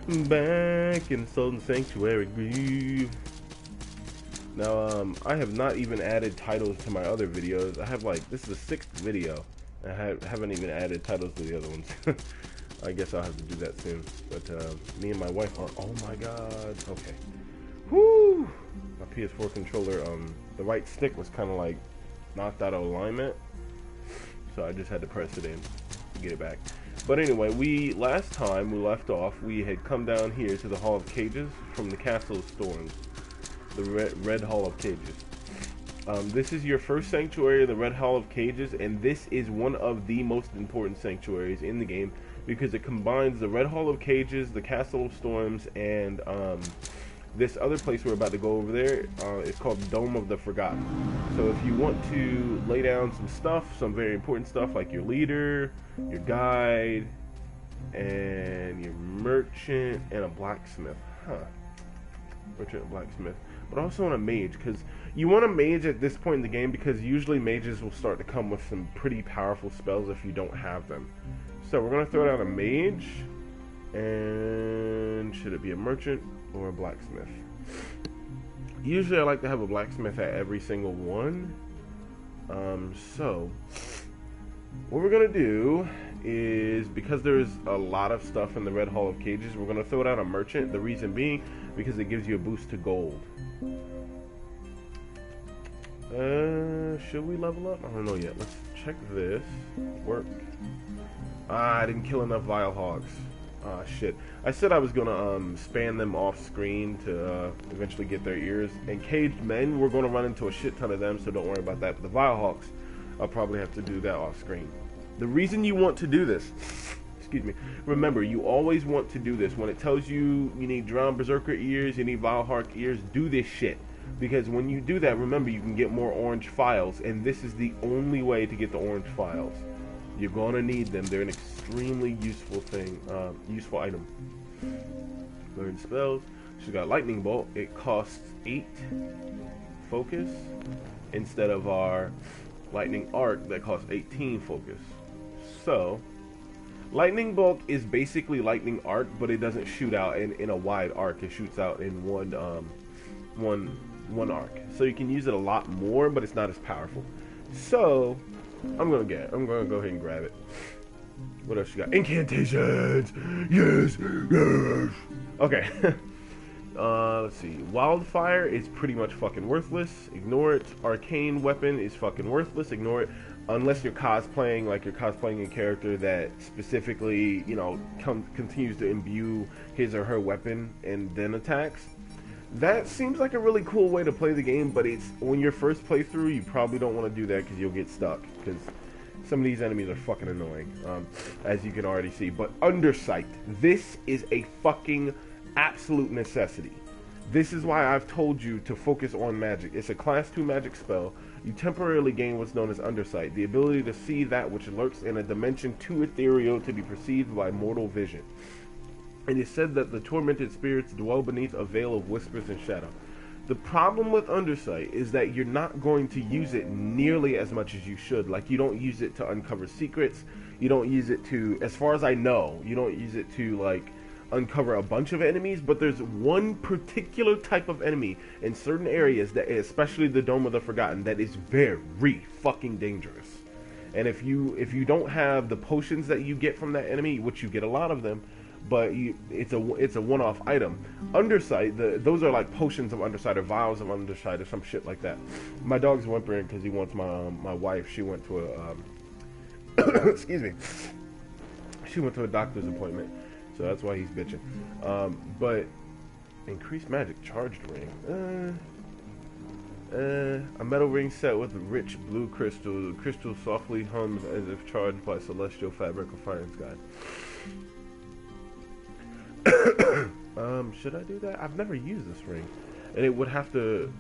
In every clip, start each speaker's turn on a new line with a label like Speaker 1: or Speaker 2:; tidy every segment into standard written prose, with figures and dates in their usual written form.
Speaker 1: Back in Sultan Sanctuary Groove. Now, I have not even added titles to my other videos. I have like, this is the 6th video. Haven't even added titles to the other ones. I guess I'll have to do that soon. But me and my wife are, oh my god, okay. Whoo! My PS4 controller, the right stick was kind of like knocked out of alignment. So I just had to press it in to get it back. But anyway, last time we left off, we had come down here to the Hall of Cages from the Castle of Storms. The Red Hall of Cages. This is your first sanctuary, the Red Hall of Cages, and this is one of the most important sanctuaries in the game because it combines the Red Hall of Cages, the Castle of Storms, and this other place we're about to go over there. It's called Dome of the Forgotten. So if you want to lay down some stuff, some very important stuff like your leader, your guide, and your merchant, and a blacksmith. Merchant and blacksmith. But also on a mage, because you want a mage at this point in the game because usually mages will start to come with some pretty powerful spells if you don't have them. So we're going to throw down a mage, and should it be a merchant or a blacksmith? Usually I like to have a blacksmith at every single one. So what we're going to do is, because there's a lot of stuff in the Red Hall of Cages, we're going to throw down a merchant. The reason being because it gives you a boost to gold. Should we level up? I don't know yet. Let's check this. Work. I didn't kill enough Vile Hogs. Shit. I said I was gonna span them off screen to eventually get their ears. And caged men, we're gonna run into a shit ton of them, so don't worry about that. But the Vile Hogs, I'll probably have to do that off screen. The reason you want to do this, excuse me, remember, you always want to do this. When it tells you you need Drowned Berserker ears, you need Vile Hog ears, do this shit. Because when you do that, remember, you can get more orange files, and this is the only way to get the orange files. You're gonna need them. They're an extremely useful thing, useful item. Learn spells. She's got Lightning Bolt. It costs 8 focus instead of our Lightning Arc that costs 18 focus. So, Lightning Bolt is basically Lightning Arc, but it doesn't shoot out in a wide arc. It shoots out in one arc. So you can use it a lot more, but it's not as powerful. So I'm gonna go ahead and grab it. What else you got? Incantations! Yes! Yes! Okay. Let's see. Wildfire is pretty much fucking worthless. Ignore it. Arcane weapon is fucking worthless. Ignore it. Unless you're cosplaying, like you're cosplaying a character that specifically, you know, continues to imbue his or her weapon and then attacks. That seems like a really cool way to play the game, but it's when your first playthrough, you probably don't want to do that because you'll get stuck. Because some of these enemies are fucking annoying, as you can already see. But Undersight, this is a fucking absolute necessity. This is why I've told you to focus on magic. It's a class 2 magic spell. You temporarily gain what's known as Undersight, the ability to see that which lurks in a dimension too ethereal to be perceived by mortal vision. And it said that the tormented spirits dwell beneath a veil of whispers and shadow. The problem with Undersight is that you're not going to use it nearly as much as you should. Like, you don't use it to uncover secrets. You don't use it to, as far as I know, you don't use it to, like, uncover a bunch of enemies. But there's one particular type of enemy in certain areas, that, especially the Dome of the Forgotten, that is very fucking dangerous. And if you don't have the potions that you get from that enemy, which you get a lot of them, but it's a one-off item. Undersight, those are like potions of Undersight or vials of Undersight or some shit like that. My dog's whimpering because he wants my wife. She went to a excuse me. She went to a doctor's appointment, so that's why he's bitching. But increased magic charged ring. A metal ring set with a rich blue crystal. The crystal softly hums as if charged by celestial fabric of fire and sky. Should I do that? I've never used this ring, and it would have to.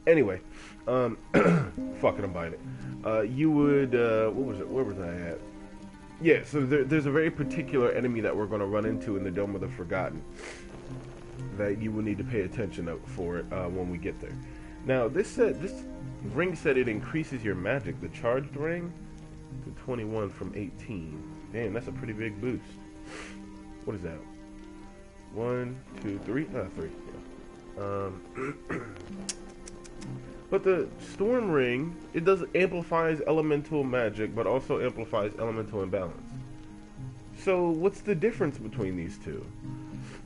Speaker 1: Anyway, fuck it, I'm buying it. You would, what was it? Where was I at? Yeah, so there's a very particular enemy that we're going to run into in the Dome of the Forgotten that you will need to pay attention for when we get there. Now, this ring said it increases your magic, the charged ring, to 21 from 18. Damn, that's a pretty big boost. What is that? 1, 2, 3. 3. Yeah. But the Storm Ring, it does amplifies elemental magic, but also amplifies elemental imbalance. So what's the difference between these two?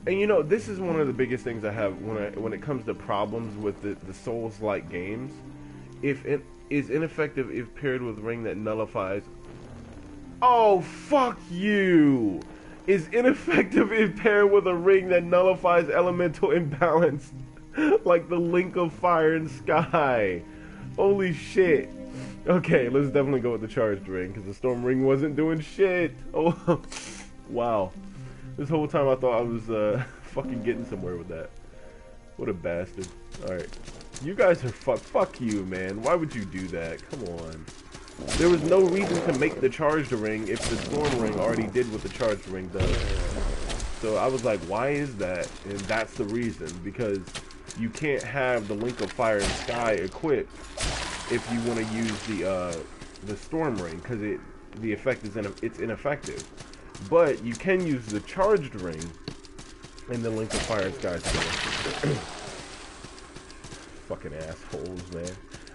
Speaker 1: And you know, this is one of the biggest things I have when it comes to problems with the Souls-like games. If it is ineffective if paired with ring that nullifies. Oh, fuck you! Is ineffective if paired with a ring that nullifies elemental imbalance, like the Link of Fire and Sky. Holy shit. Okay, let's definitely go with the charged ring, because the Storm Ring wasn't doing shit. Oh, wow. This whole time I thought I was fucking getting somewhere with that. What a bastard. Alright. You guys are fuck you, man. Why would you do that? Come on. There was no reason to make the charged ring if the Storm Ring already did what the charged ring does. So I was like, why is that? And that's the reason. Because you can't have the Link of Fire and Sky equipped if you want to use the Storm Ring, because the effect is it's ineffective. But you can use the charged ring and the Link of Fire and Sky together. Fucking assholes, man.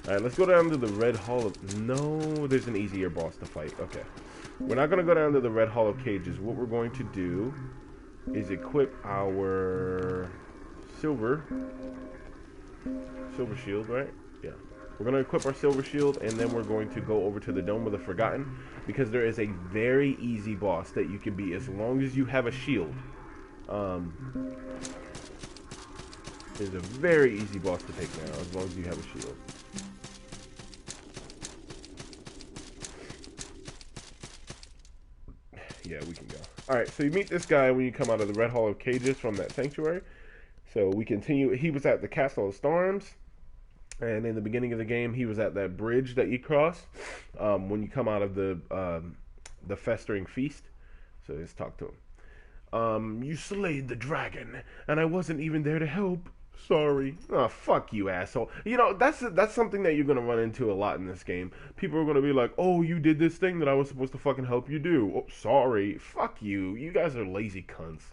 Speaker 1: Alright, let's go down to the Red Hall of... No, there's an easier boss to fight. Okay. We're not going to go down to the Red Hall of Cages. What we're going to do is equip our silver shield, right? Yeah. We're going to equip our silver shield, and then we're going to go over to the Dome of the Forgotten, because there is a very easy boss that you can beat as long as you have a shield. It's a very easy boss to take now, as long as you have a shield. Yeah, we can go. Alright, so you meet this guy when you come out of the Red Hall of Cages from that sanctuary. So we continue. He was at the Castle of Storms. And in the beginning of the game, he was at that bridge that you cross when you come out of the Festering Feast. So let's talk to him. You slayed the dragon, and I wasn't even there to help. Sorry. Oh, fuck you, asshole. You know, that's something that you're going to run into a lot in this game. People are going to be like, oh, you did this thing that I was supposed to fucking help you do. Oh, sorry. Fuck you. You guys are lazy cunts.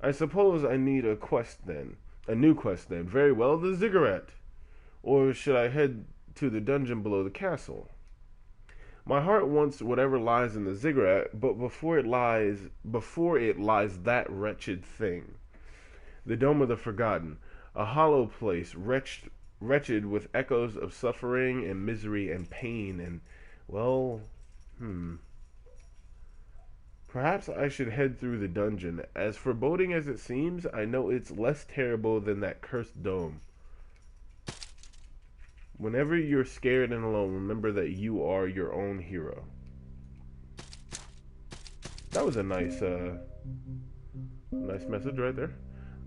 Speaker 1: I suppose I need a quest then. A new quest then. Very well, the Ziggurat. Or should I head to the dungeon below the castle? My heart wants whatever lies in the Ziggurat, but before it lies that wretched thing. The Dome of the Forgotten, a hollow place, wretched with echoes of suffering and misery and pain and, well, Perhaps I should head through the dungeon. As foreboding as it seems, I know it's less terrible than that cursed dome. Whenever you're scared and alone, remember that you are your own hero. That was a nice message right there.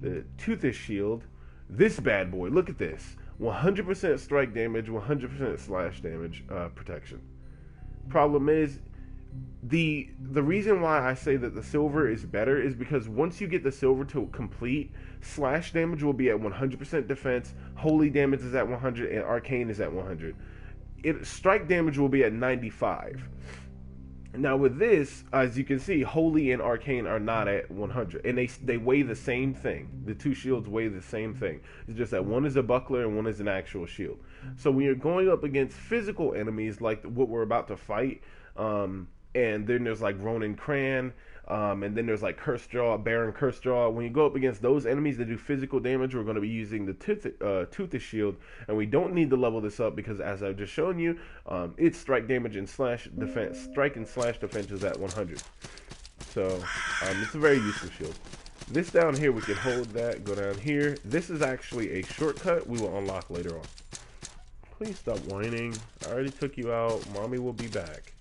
Speaker 1: The Toothless Shield. This bad boy, look at this. 100% strike damage, 100% slash damage protection. Problem is, the reason why I say that the silver is better is because once you get the silver to complete, slash damage will be at 100% defense, holy damage is at 100, and arcane is at 100. Strike damage will be at 95. Now with this, as you can see, holy and arcane are not at 100, and they weigh the same thing. The two shields weigh the same thing. It's just that one is a buckler and one is an actual shield. So when you're going up against physical enemies like what we're about to fight, and then there's like Ronan Cran, and then there's like Baron Cursedraw. When you go up against those enemies that do physical damage, we're going to be using the Toothless Shield, and we don't need to level this up because, as I've just shown you, its strike damage and slash defense, strike and slash defense is at 100. So it's a very useful shield. This down here, we can hold that, go down here. This is actually a shortcut we will unlock later on. Please stop whining. I already took you out. Mommy will be back.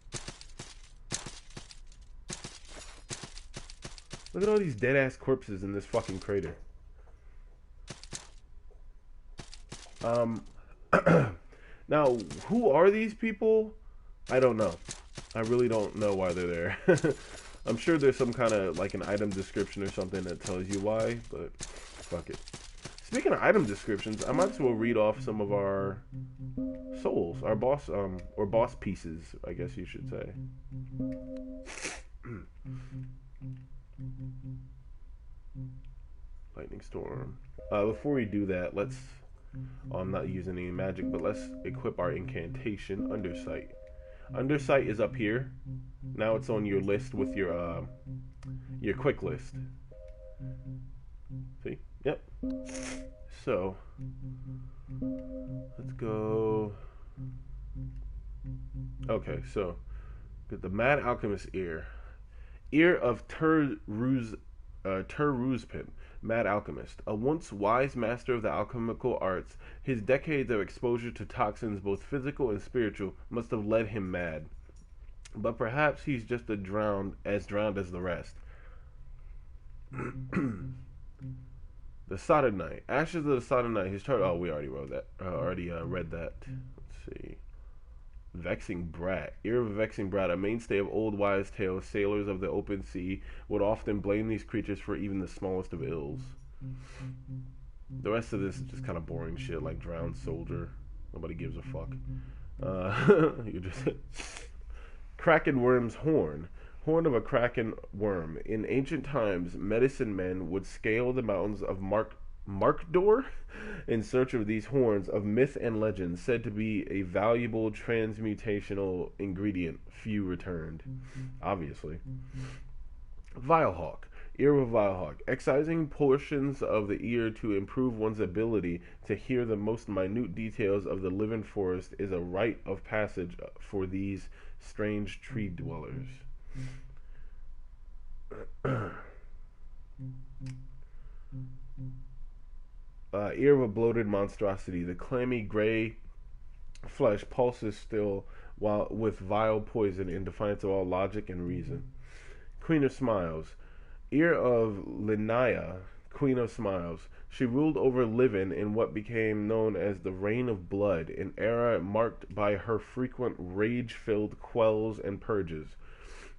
Speaker 1: Look at all these dead-ass corpses in this fucking crater. Now, who are these people? I don't know. I really don't know why they're there. I'm sure there's some kind of, like, an item description or something that tells you why, but fuck it. Speaking of item descriptions, I might as well read off some of our souls, our boss, or boss pieces, I guess you should say. Lightning storm. Before we do that, let's. Oh, I'm not using any magic, but let's equip our incantation, Undersight. Undersight is up here. Now it's on your list with your quick list. See? Yep. So let's go. Okay, so get the Mad Alchemist ear. Ear of Ter-Ruzpin, Mad Alchemist. A once wise master of the alchemical arts, his decades of exposure to toxins, both physical and spiritual, must have led him mad. But perhaps he's just drowned as the rest. The Sodonite. Ashes of the Sodonite. His chart. Oh, we already wrote that. Read that. Let's see. Vexing Brat. Ear of a Vexing Brat, a mainstay of old wise tales, sailors of the open sea would often blame these creatures for even the smallest of ills. The rest of this is just kind of boring shit, like Drowned Soldier. Nobody gives a fuck. You just Kraken Worm's Horn. Horn of a Kraken Worm. In ancient times, medicine men would scale the mountains of Markdor in search of these horns of myth and legend, said to be a valuable transmutational ingredient. Few returned. Obviously. Vilehawk. Ear of a Vilehawk. Excising portions of the ear to improve one's ability to hear the most minute details of the living forest is a rite of passage for these strange tree dwellers. Ear of a bloated monstrosity. The clammy gray flesh pulses still while with vile poison in defiance of all logic and reason. Queen of Smiles. Ear of Linnea, Queen of Smiles. She ruled over Livin in what became known as the Reign of Blood, an era marked by her frequent rage-filled quells and purges.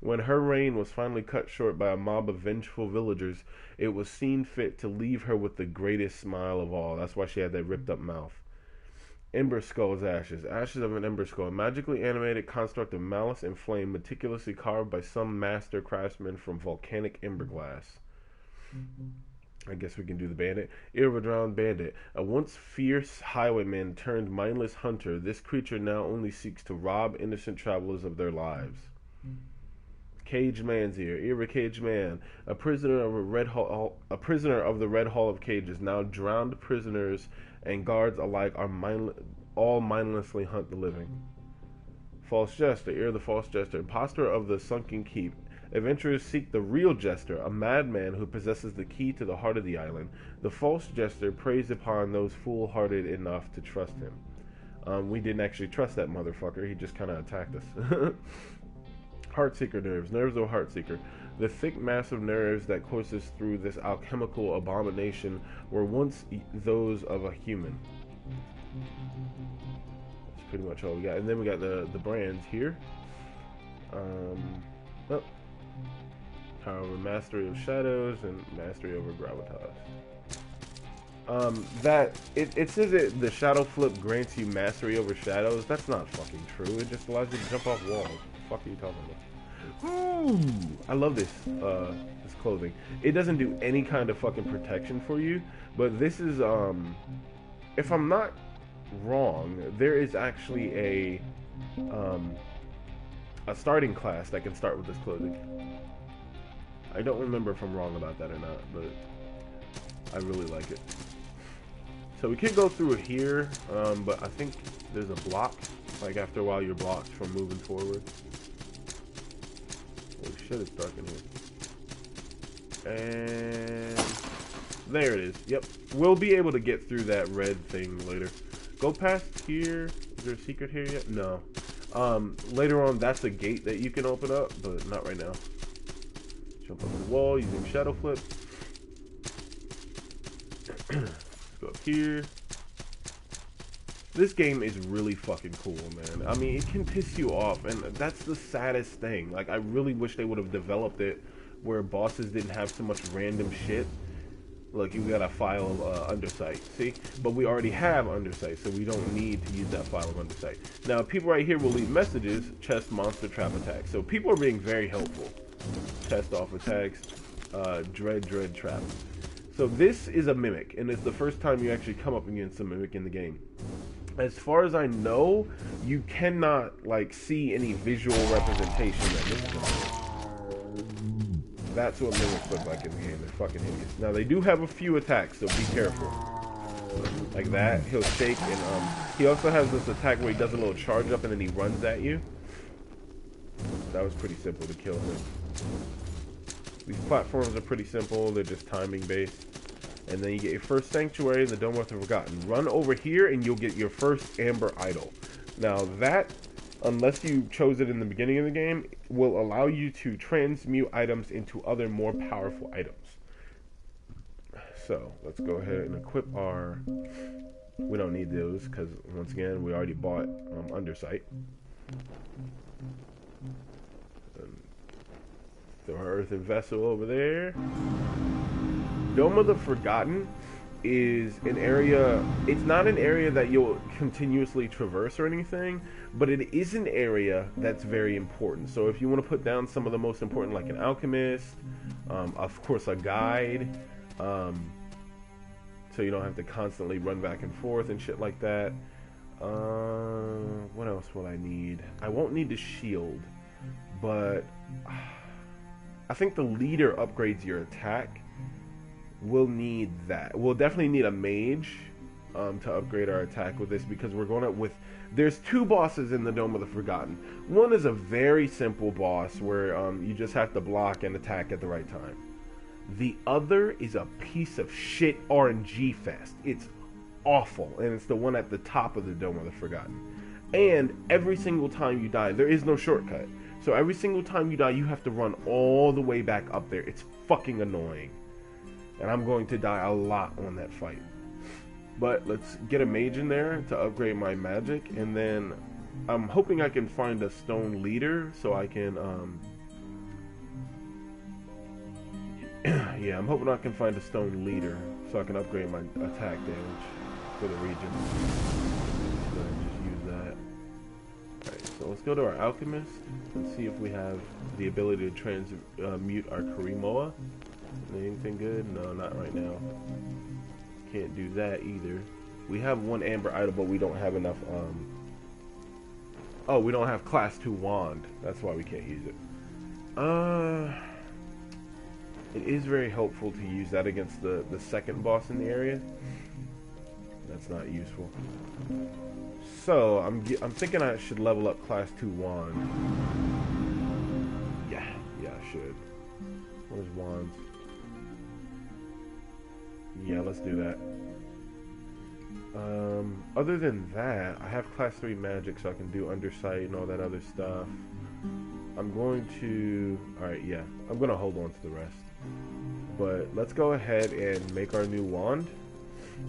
Speaker 1: When her reign was finally cut short by a mob of vengeful villagers, it was seen fit to leave her with the greatest smile of all. That's why she had that ripped up mouth. Ember Skull's Ashes. Ashes of an Ember Skull. A magically animated construct of malice and flame meticulously carved by some master craftsman from volcanic ember glass. I guess we can do the bandit. Ear of a Drowned Bandit. A once fierce highwayman turned mindless hunter, this creature now only seeks to rob innocent travelers of their lives. Caged Man's Ear. Ear of a Caged Man. A prisoner of the Red Hall of Cages. Now drowned prisoners and guards alike are all mindlessly hunt the living. False Jester. Ear of the False Jester. Imposter of the Sunken Keep. Adventurers seek the real Jester, a madman who possesses the key to the heart of the island. The false Jester preys upon those foolhardy enough to trust him. We didn't actually trust that motherfucker. He just kind of attacked us. Heartseeker nerves. Nerves of Heartseeker. The thick mass of nerves that courses through this alchemical abomination were once those of a human. That's pretty much all we got. And then we got the brands here. However, Mastery of Shadows and Mastery over Gravitas. It says that the Shadow Flip grants you Mastery over Shadows. That's not fucking true. It just allows you to jump off walls. What the fuck are you talking about? Ooh, I love this this clothing. It doesn't do any kind of fucking protection for you, but this is if I'm not wrong, there is actually a starting class that can start with this clothing. I don't remember if I'm wrong about that or not, but I really like it. So we can go through here, but I think there's a block. Like after a while, you're blocked from moving forward. Holy shit, it's dark in here. And there it is. Yep, we'll be able to get through that red thing later. Go past here. Is there a secret here yet? No. Later on, that's a gate that you can open up, but not right now. Jump over the wall using Shadow Flip. Let's go up here. This game is really fucking cool, man. I mean, it can piss you off, and that's the saddest thing. Like, I really wish they would have developed it where bosses didn't have so much random shit. Look, you got a file of Undersight, see? But we already have Undersight, so we don't need to use that file of Undersight. Now, people right here will leave messages, chest, monster, trap, attack. So people are being very helpful. test off attacks. Dread Trap. So this is a mimic, and it's the first time you actually come up against a mimic in the game. As far as I know, you cannot like see any visual representation of this. That's what mimics look like in the game. They're fucking hideous. Now they do have a few attacks, so be careful. Like that, he'll shake, and he also has this attack where he does a little charge up and then he runs at you. That was pretty simple to kill him. These platforms are pretty simple, they're just timing based. And then you get your first sanctuary in the Dome of the Forgotten. Run over here and you'll get your first Amber Idol. Now that, unless you chose it in the beginning of the game, will allow you to transmute items into other more powerful items. So let's go ahead and equip our, we don't need those because once again we already bought Undersight. Throw our earthen vessel over there. Dome of the Forgotten is an area, it's not an area that you'll continuously traverse or anything, but it is an area that's very important. So if you want to put down some of the most important, like an alchemist, of course a guide, so you don't have to constantly run back and forth and shit like that. What else will I need? I won't need the shield, but I think the leader upgrades your attack. We'll need that. We'll definitely need a mage to upgrade our attack with this, because we're going to there's two bosses in the Dome of the Forgotten. One is a very simple boss where you just have to block and attack at the right time. The other is a piece of shit RNG fest. It's awful, and it's the one at the top of the Dome of the Forgotten. And every single time you die, there is no shortcut. So every single time you die, you have to run all the way back up there. It's fucking annoying. And I'm going to die a lot on that fight. But let's get a mage in there to upgrade my magic. And then I'm hoping I can find a stone leader so I can... yeah, I'm hoping I can find a stone leader so I can upgrade my attack damage for the region. So just use that. Alright, so let's go to our alchemist and see if we have the ability to transmute our Kurimoa. Anything good? No, not right now. Can't do that either. We have one Amber Idol, but we don't have enough, oh, we don't have class 2 wand. That's why we can't use it. It is very helpful to use that against the second boss in the area. That's not useful. So, I'm thinking I should level up class 2 wand. Yeah, I should. Where's wands? Yeah, let's do that. Other than that, I have class 3 magic, so I can do undersight and all that other stuff. I'm going to... Alright, yeah. I'm going to hold on to the rest. But let's go ahead and make our new wand.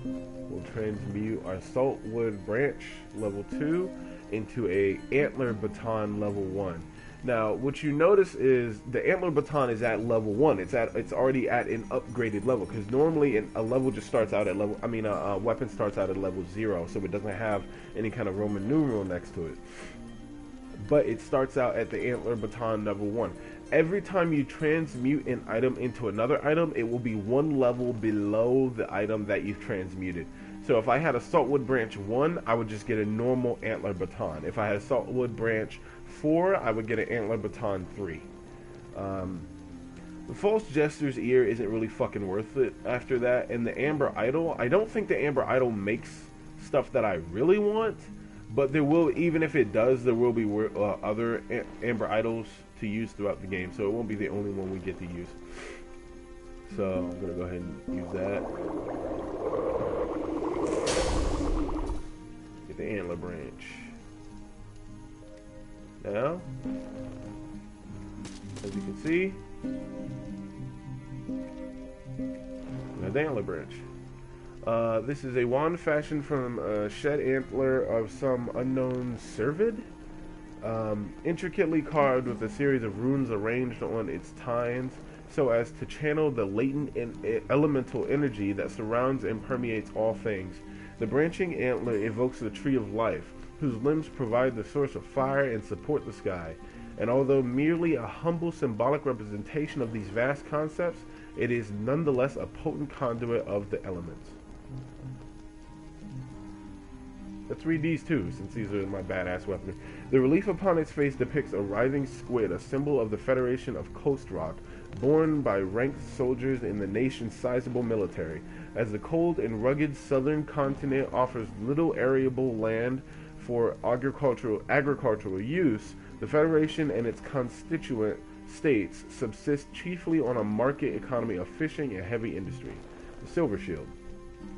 Speaker 1: We'll transmute our Saltwood Branch level 2 into a Antler Baton level 1. Now, what you notice is the Antler Baton is at level 1. It's already at an upgraded level, because normally a level just starts out at level, a weapon starts out at level 0, so it doesn't have any kind of Roman numeral next to it. But it starts out at the Antler Baton level 1. Every time you transmute an item into another item, it will be one level below the item that you've transmuted. So if I had a Saltwood Branch 1, I would just get a normal Antler Baton. If I had a Saltwood Branch 4, I would get an Antler Baton 3. The False Jester's Ear isn't really fucking worth it after that. And the Amber Idol, I don't think the Amber Idol makes stuff that I really want. But there will, even if it does, there will be other Amber Idols to use throughout the game. So it won't be the only one we get to use. So I'm going to go ahead and use that. Get the Antler Branch. Now, as you can see, we have the Antler Branch. This is a wand fashioned from a shed antler of some unknown cervid, intricately carved with a series of runes arranged on its tines so as to channel the latent elemental energy that surrounds and permeates all things. The branching antler evokes the Tree of Life, whose limbs provide the source of fire and support the sky. And although merely a humble symbolic representation of these vast concepts, it is nonetheless a potent conduit of the elements. Let's read these too, since these are my badass weaponry. The relief upon its face depicts a writhing squid, a symbol of the Federation of Coast Rock, borne by ranked soldiers in the nation's sizable military. As the cold and rugged southern continent offers little arable land for agricultural use, the Federation and its constituent states subsist chiefly on a market economy of fishing and heavy industry. The Silver Shield.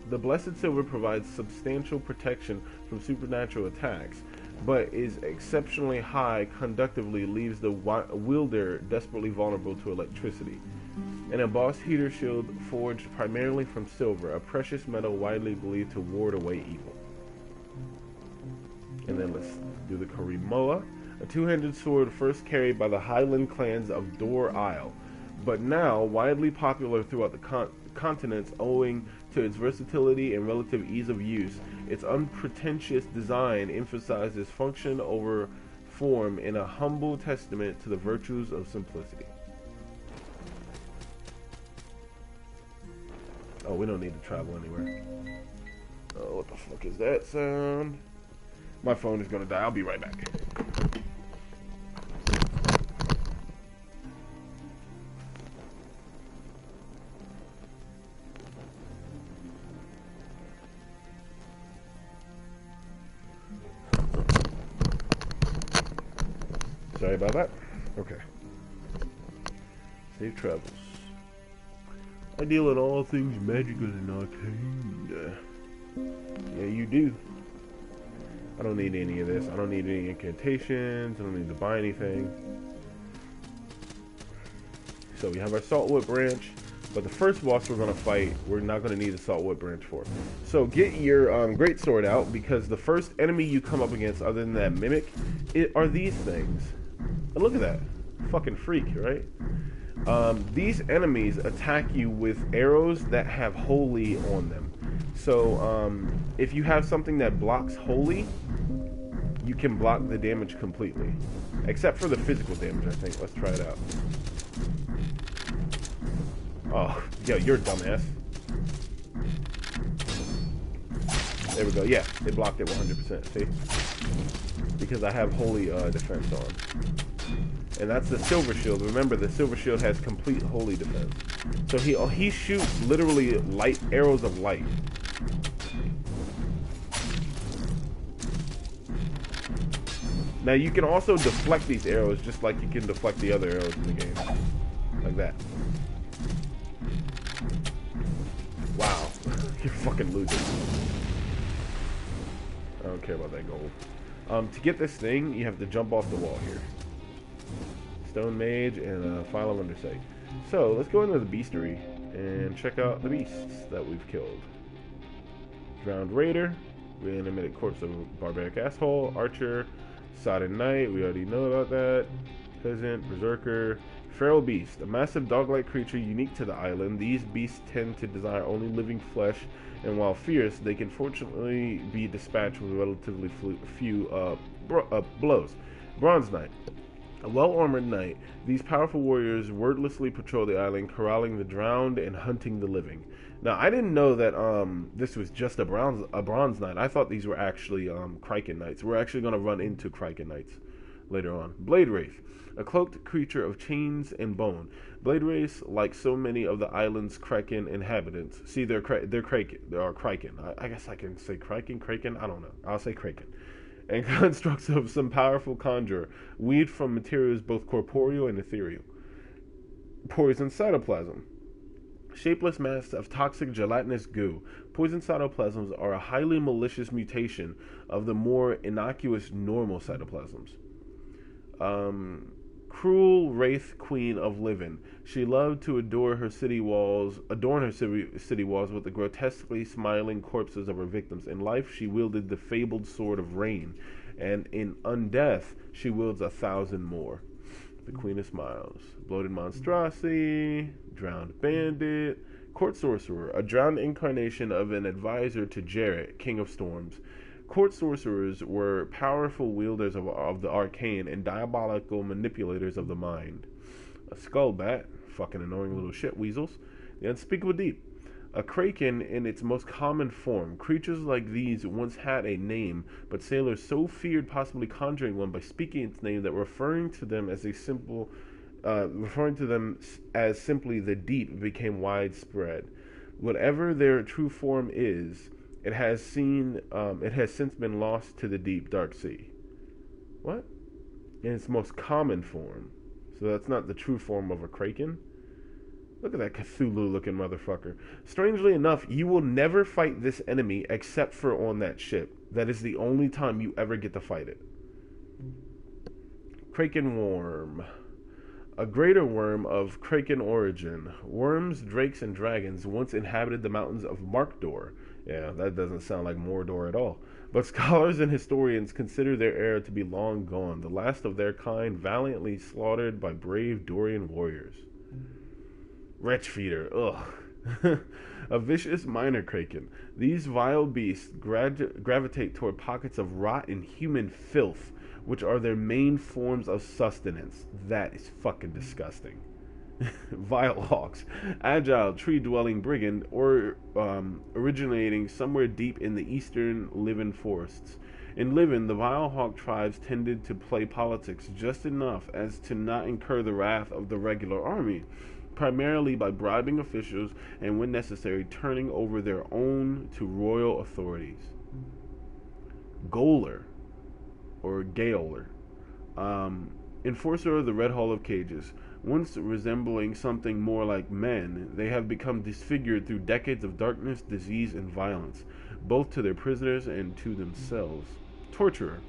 Speaker 1: The Blessed Silver provides substantial protection from supernatural attacks, but is exceptionally high conductively, leaves the wielder desperately vulnerable to electricity. An embossed heater shield forged primarily from silver, a precious metal widely believed to ward away evil. And then let's do the Karimoa, a two-handed sword first carried by the Highland clans of Dor Isle, but now widely popular throughout the continents owing to its versatility and relative ease of use. Its unpretentious design emphasizes function over form in a humble testament to the virtues of simplicity. Oh, we don't need to travel anywhere. Oh, what the fuck is that sound? My phone is gonna die. I'll be right back. Sorry about that. Okay. Safe travels. I deal in all things magical and arcane. Yeah, you do. I don't need any of this. I don't need any incantations. I don't need to buy anything. So we have our Saltwood Branch, but the first boss we're going to fight, we're not going to need the Saltwood Branch for. So get your Greatsword out, because the first enemy you come up against, other than that Mimic, are these things. And look at that. Fucking freak, right? These enemies attack you with arrows that have holy on them. So if you have something that blocks holy, you can block the damage completely. Except for the physical damage, I think. Let's try it out. Oh, yo, you're a dumbass. There we go. Yeah, it blocked it 100%. See? Because I have holy defense on. And that's the Silver Shield. Remember, the Silver Shield has complete holy defense. So he shoots literally light arrows of light. Now you can also deflect these arrows just like you can deflect the other arrows in the game. Like that. Wow. You're fucking losing. I don't care about that gold. To get this thing, you have to jump off the wall here. Stone Mage and File of Undersight. So let's go into the Beastery and check out the beasts that we've killed. Drowned Raider, Reanimated Corpse of Barbaric Asshole, Archer, Sodden Knight, we already know about that. Peasant, Berserker, Feral Beast, a massive dog-like creature unique to the island. These beasts tend to desire only living flesh, and while fierce, they can fortunately be dispatched with relatively few blows. Bronze Knight, a well-armored knight. These powerful warriors wordlessly patrol the island, corralling the drowned and hunting the living. Now, I didn't know that this was just a bronze knight. I thought these were actually Kraken Knights. We're actually going to run into Kraken Knights later on. Blade Wraith, a cloaked creature of chains and bone. Blade Wraiths, like so many of the island's Kraken inhabitants, see, they're Kraken. I guess I can say Kraken. I don't know. I'll say Kraken. And constructs of some powerful conjurer, weaved from materials both corporeal and ethereal. Poison cytoplasm. Shapeless mass of toxic gelatinous goo. Poison cytoplasms are a highly malicious mutation of the more innocuous normal cytoplasms. Cruel Wraith Queen of Livin. She loved to adorn her city walls with the grotesquely smiling corpses of her victims. In life, she wielded the fabled Sword of Rain, and in undeath, she wields 1,000 more. The Queen of Smiles. Bloated Monstrosity, Drowned Bandit, Court Sorcerer, a drowned incarnation of an advisor to Jarrett, King of Storms. Court sorcerers were powerful wielders of the arcane and diabolical manipulators of the mind. A skullbat, fucking annoying little shit weasels. The unspeakable deep. A kraken in its most common form. Creatures like these once had a name, but sailors so feared possibly conjuring one by speaking its name that referring to them as simply the deep became widespread. Whatever their true form is, it has since been lost to the deep dark sea. What? In its most common form. So that's not the true form of a kraken? Look at that Cthulhu-looking motherfucker. Strangely enough, you will never fight this enemy except for on that ship. That is the only time you ever get to fight it. Kraken worm. A greater worm of Kraken origin. Worms, drakes, and dragons once inhabited the mountains of Markdor. Yeah, that doesn't sound like Mordor at all. But scholars and historians consider their era to be long gone, the last of their kind valiantly slaughtered by brave Dorian warriors. Wretch feeder, ugh. A vicious minor kraken. These vile beasts gravitate toward pockets of rot and human filth, which are their main forms of sustenance. That is fucking disgusting. Vile hawks. Agile, tree-dwelling brigand, or originating somewhere deep in the eastern Livin forests. In Livin, the vile hawk tribes tended to play politics just enough as to not incur the wrath of the regular army, primarily by bribing officials and, when necessary, turning over their own to royal authorities. Gaoler, or Gaoler, enforcer of the Red Hall of Cages. Once resembling something more like men, they have become disfigured through decades of darkness, disease, and violence, both to their prisoners and to themselves. Torturer.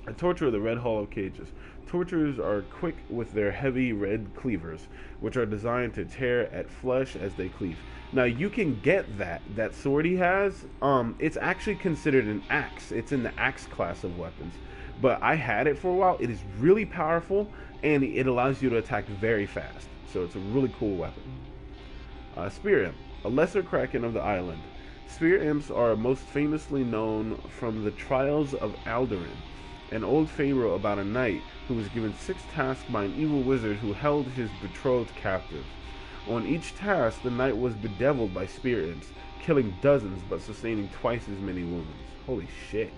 Speaker 1: A torturer of the Red Hall of Cages. Torturers are quick with their heavy red cleavers, which are designed to tear at flesh as they cleave. Now, you can get that sword he has. It's actually considered an axe. It's in the axe class of weapons. But I had it for a while. It is really powerful, and it allows you to attack very fast. So it's a really cool weapon. Spear Imp, a lesser kraken of the island. Spear Imps are most famously known from the Trials of Aldarin, an old fable about a knight who was given 6 tasks by an evil wizard who held his betrothed captive. On each task, the knight was bedeviled by spear imps, killing dozens but sustaining twice as many wounds. Holy shit.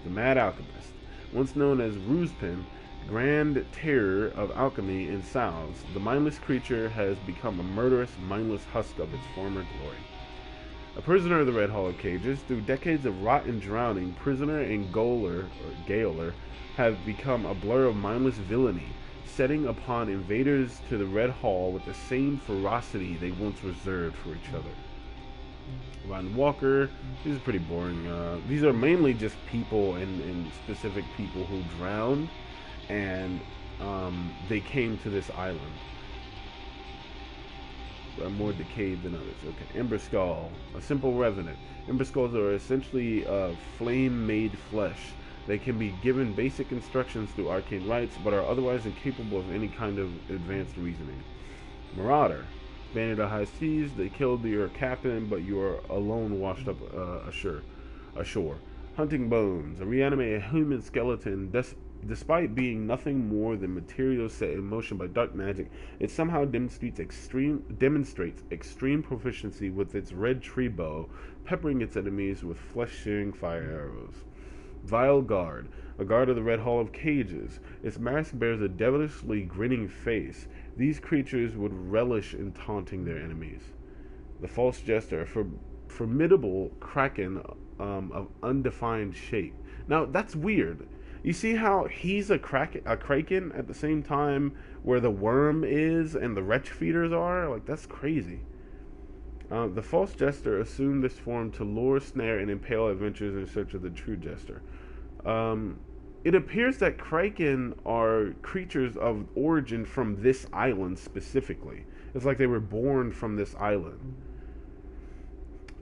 Speaker 1: The Mad Alchemist, once known as Ruzpin, grand terror of alchemy in Sal's, the mindless creature has become a murderous, mindless husk of its former glory. A prisoner of the Red Hall of Cages, through decades of rot and drowning, prisoner and Gaoler have become a blur of mindless villainy, setting upon invaders to the Red Hall with the same ferocity they once reserved for each other. Ron Walker, these are pretty boring. These are mainly just people and specific people who drowned, and they came to this island. Are more decayed than others. Okay, Ember Skull, a simple revenant. Ember Skulls are essentially flame-made flesh. They can be given basic instructions through arcane rites, but are otherwise incapable of any kind of advanced reasoning. Marauder. Banded to high seas, they killed your captain, but you are alone washed up ashore. Hunting Bones. A reanimated human skeleton. Despite being nothing more than material set in motion by dark magic, it somehow demonstrates extreme proficiency with its red tree bow, peppering its enemies with flesh-searing fire arrows. Vile Guard, a guard of the Red Hall of Cages. Its mask bears a devilishly grinning face. These creatures would relish in taunting their enemies. The False Jester, a formidable kraken of undefined shape. Now, that's weird. You see how he's a kraken at the same time where the worm is and the wretch feeders are? Like, that's crazy. The false jester assumed this form to lure, snare, and impale adventurers in search of the true jester. It appears that kraken are creatures of origin from this island specifically. It's like they were born from this island.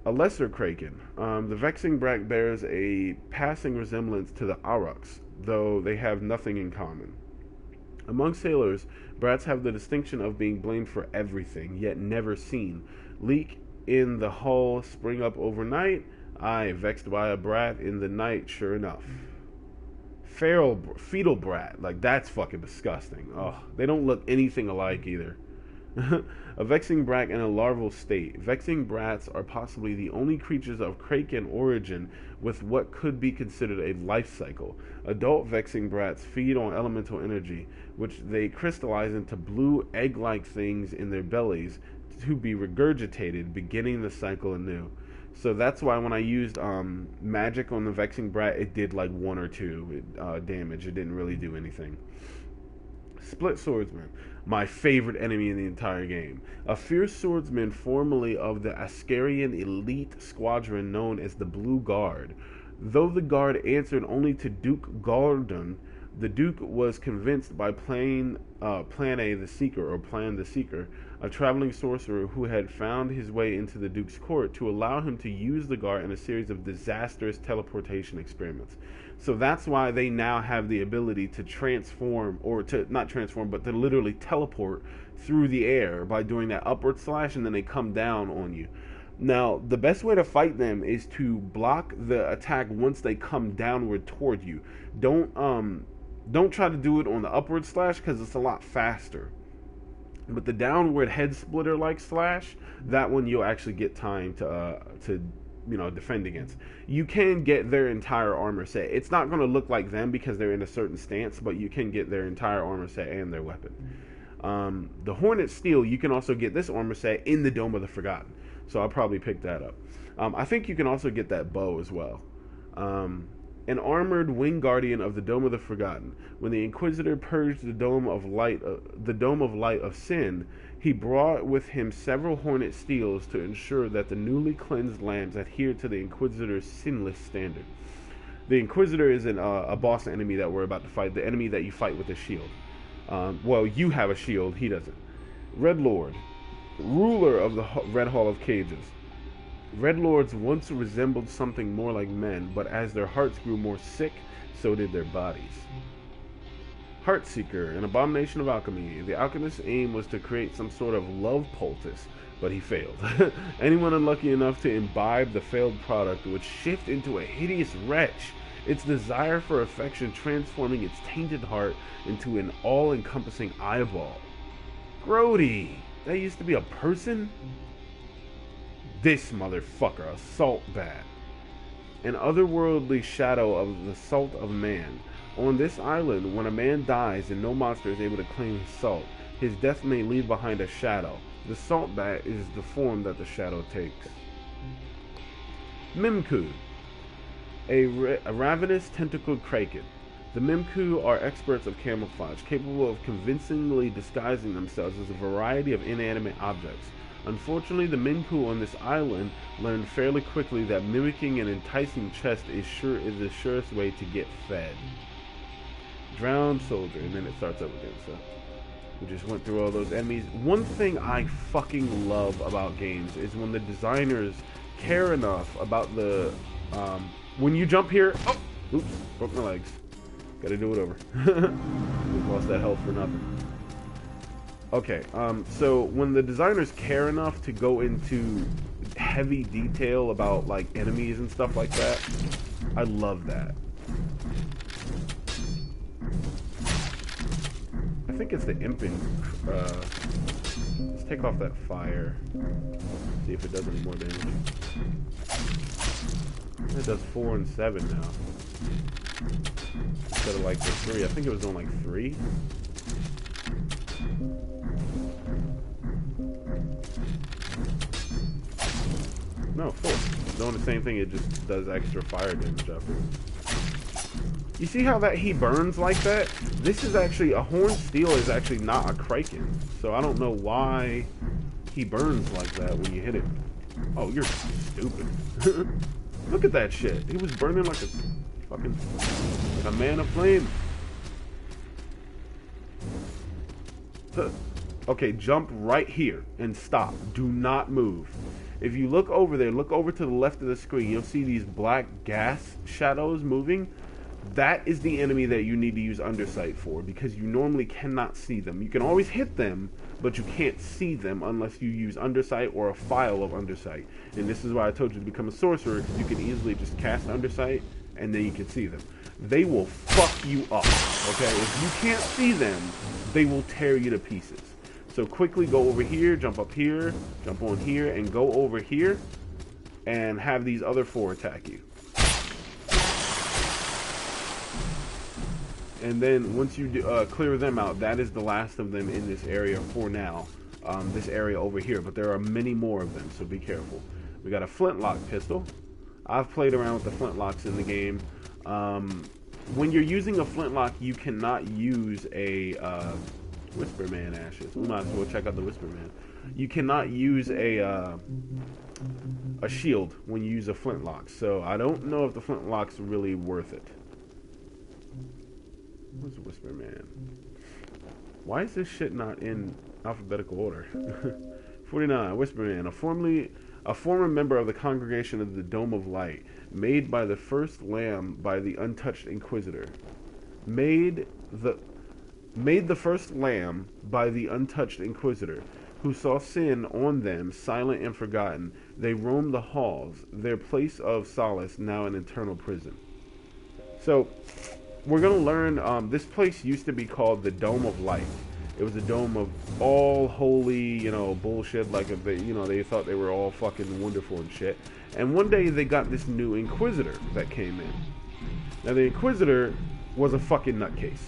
Speaker 1: A lesser kraken. The vexing brat bears a passing resemblance to the aurochs, though they have nothing in common. Among sailors, brats have the distinction of being blamed for everything, yet never seen. Leak in the hull, spring up overnight, I, vexed by a brat in the night, sure enough. Fetal brat. Like, that's fucking disgusting. Oh, they don't look anything alike either. A vexing brat in a larval state. Vexing brats are possibly the only creatures of Kraken origin with what could be considered a life cycle. Adult vexing brats feed on elemental energy, which they crystallize into blue egg-like things in their bellies to be regurgitated, beginning the cycle anew. So that's why when I used magic on the vexing brat, it did like 1 or 2 damage. It didn't really do anything. Split swordsman, my favorite enemy in the entire game. A fierce swordsman formerly of the Askarian elite squadron known as the Blue Guard. Though the guard answered only to Duke Gordon, the Duke was convinced by Plan the Seeker, a traveling sorcerer who had found his way into the Duke's court, to allow him to use the guard in a series of disastrous teleportation experiments. So that's why they now have the ability to transform, or to not transform, but to literally teleport through the air by doing that upward slash, and then they come down on you. Now, the best way to fight them is to block the attack once they come downward toward you. Don't try to do it on the upward slash because it's a lot faster. But the downward head splitter like slash, that one you'll actually get time to defend against. You can get their entire armor set. It's not going to look like them because they're in a certain stance, but you can get their entire armor set and their weapon. The Hornet Steel, you can also get this armor set in the Dome of the Forgotten. So I'll probably pick that up. I think you can also get that bow as well. An armored wing guardian of the Dome of the Forgotten. When the Inquisitor purged the Dome of Light of sin, he brought with him several Hornet Steels to ensure that the newly cleansed lands adhered to the Inquisitor's sinless standard. The Inquisitor is a boss enemy that we're about to fight. The enemy that you fight with a shield. Well, you have a shield, he doesn't. Red Lord, ruler of the Red Hall of Cages. Red Lords once resembled something more like men, but as their hearts grew more sick, so did their bodies. Heartseeker, an abomination of alchemy. The alchemist's aim was to create some sort of love poultice, but he failed. Anyone unlucky enough to imbibe the failed product would shift into a hideous wretch, its desire for affection transforming its tainted heart into an all-encompassing eyeball. Grody, that used to be a person? This motherfucker, a salt bat. An otherworldly shadow of the salt of man. On this island, when a man dies and no monster is able to claim his salt, his death may leave behind a shadow. The salt bat is the form that the shadow takes. Mimku, a ravenous tentacled kraken. The Mimku are experts of camouflage, capable of convincingly disguising themselves as a variety of inanimate objects. Unfortunately, the Mimku on this island learned fairly quickly that mimicking an enticing chest is the surest way to get fed. Drowned soldier, and then it starts up again, so we just went through all those enemies. One thing I fucking love about games is when the designers care enough about the, when you jump here, oh, oops, broke my legs. Gotta do it over. Lost that health for nothing. Okay, so when the designers care enough to go into heavy detail about, like, enemies and stuff like that, I love that. I think it's the imping. Let's take off that fire. See if it does any more damage. It does 4 and 7 now. Instead of, like, the 3. I think it was on, like, 3. No, 4. It's doing the same thing, it just does extra fire damage after. You see how that he burns like that? This is actually, a Horn Steel is actually not a Kraken. So I don't know why he burns like that when you hit it. Oh, you're stupid. Look at that shit. He was burning like a fucking, like a man of flame. Okay, jump right here and stop. Do not move. If you look over there, look over to the left of the screen, you'll see these black gas shadows moving. That is the enemy that you need to use Undersight for, because you normally cannot see them. You can always hit them, but you can't see them unless you use Undersight or a file of Undersight. And this is why I told you to become a sorcerer, because you can easily just cast Undersight and then you can see them. They will fuck you up, okay? If you can't see them, they will tear you to pieces. So quickly go over here, jump up here, jump on here, and go over here and have these other 4 attack you. And then once you clear them out, that is the last of them in this area for now. This area over here, but there are many more of them, so be careful. We got a flintlock pistol. I've played around with the flintlocks in the game. When you're using a flintlock, you cannot use a Whisperman ashes. We might as well check out the Whisperman. You cannot use a shield when you use a flintlock, so I don't know if the flintlock's really worth it. Where's the Whisperman? Why is this shit not in alphabetical order? 49. Whisperman, a former member of the Congregation of the Dome of Light, made by the first lamb by the untouched Inquisitor. Made the first lamb by the untouched Inquisitor, who saw sin on them, silent and forgotten. They roamed the halls, their place of solace, now an eternal prison. So, we're going to learn, this place used to be called the Dome of Light. It was a dome of all holy, bullshit, like if they, they thought they were all fucking wonderful and shit. And one day they got this new Inquisitor that came in. Now the Inquisitor was a fucking nutcase.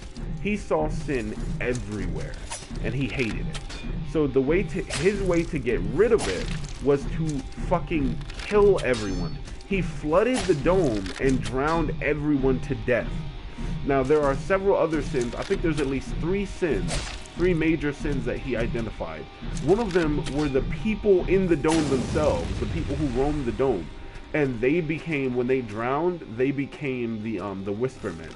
Speaker 1: He saw sin everywhere, and he hated it. So his way to get rid of it was to fucking kill everyone. He flooded the dome and drowned everyone to death. Now there are several other sins. I think there's at least 3 sins. 3 major sins that he identified. One of them were the people in the dome themselves, the people who roamed the dome, and they became, when they drowned, they became the Whispermen.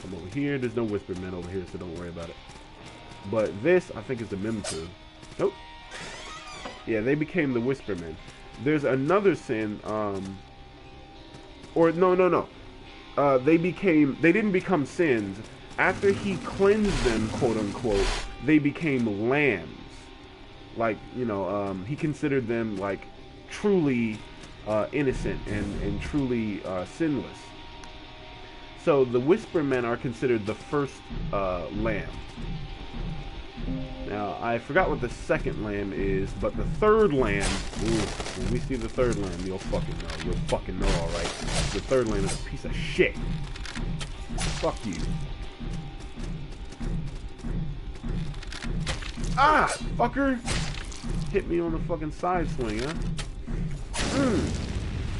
Speaker 1: Come over here. There's no Whispermen over here, so don't worry about it. But this, I think, is the Mimikyu. Nope. Yeah, they became the Whispermen. There's another sin. No. They didn't become sins. After he cleansed them, quote unquote, they became lambs. Like, he considered them like truly innocent and truly sinless. So the Whispermen are considered the first lamb. Now, I forgot what the second lamb is, but the third lamb, when we see the third lamb, you'll fucking know. You'll fucking know, alright? The third lamb is a piece of shit. Fuck you. Ah, fucker! Hit me on the fucking side swing, huh?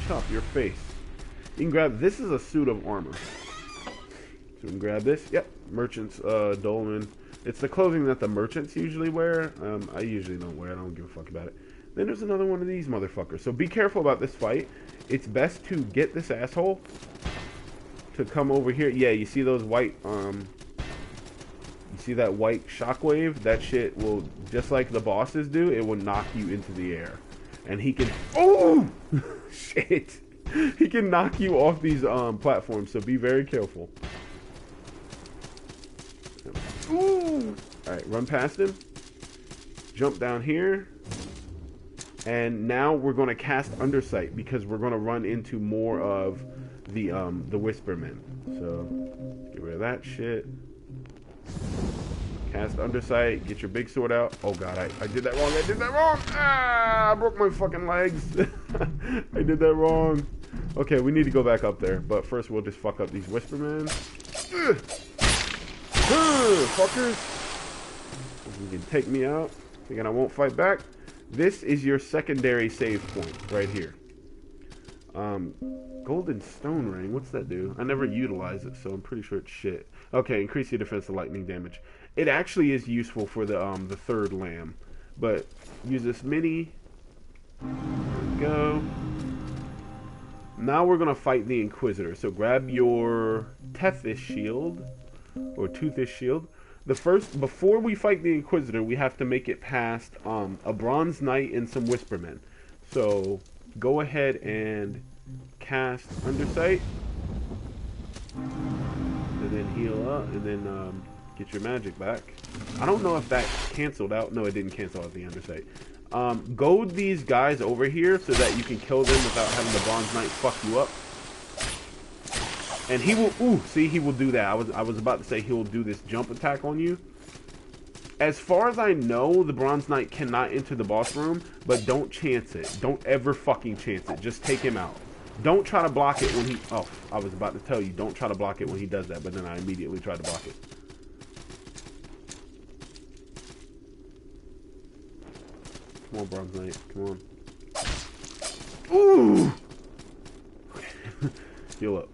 Speaker 1: Chop your face. You can grab, this is a suit of armor. So we can grab this. Yep, Merchant's Dolmen. It's the clothing that the merchants usually wear. I usually don't wear it. I don't give a fuck about it. Then there's another one of these motherfuckers. So be careful about this fight. It's best to get this asshole to come over here. Yeah, you see those white, you see that white shockwave? That shit will, just like the bosses do, it will knock you into the air. And he can, oh! Shit. He can knock you off these platforms, so be very careful. Ooh! Alright, run past him. Jump down here. And now we're going to cast Undersight because we're going to run into more of the Whispermen. So, get rid of that shit. Cast Undersight. Get your big sword out. Oh god, I did that wrong. I did that wrong! Ah! I broke my fucking legs. I did that wrong. Okay, we need to go back up there. But first we'll just fuck up these Whispermen. Fuckers. You can take me out. Thinking I won't fight back. This is your secondary save point right here. Golden Stone Ring. What's that do? I never utilize it, so I'm pretty sure it's shit. Okay, increase your defense to lightning damage. It actually is useful for the third lamb. But use this mini. There we go. Now we're gonna fight the Inquisitor. So grab your Tethys shield. Or Toothish shield. Before we fight the Inquisitor, we have to make it past a Bronze Knight and some Whispermen. So go ahead and cast Undersight, and then heal up, and then
Speaker 2: Get your magic back. I don't know if that canceled out. No, it didn't cancel out the undersight. Goad these guys over here so that you can kill them without having the Bronze Knight fuck you up. And he will, ooh, see, he will do that. I was about to say he will do this jump attack on you. As far as I know, the Bronze Knight cannot enter the boss room, but don't chance it. Don't ever fucking chance it. Just take him out. Don't try to block it when he, oh, I was about to tell you, don't try to block it when he does that, but then I immediately tried to block it. Come on, Bronze Knight, come on. Ooh! Okay. Heal up.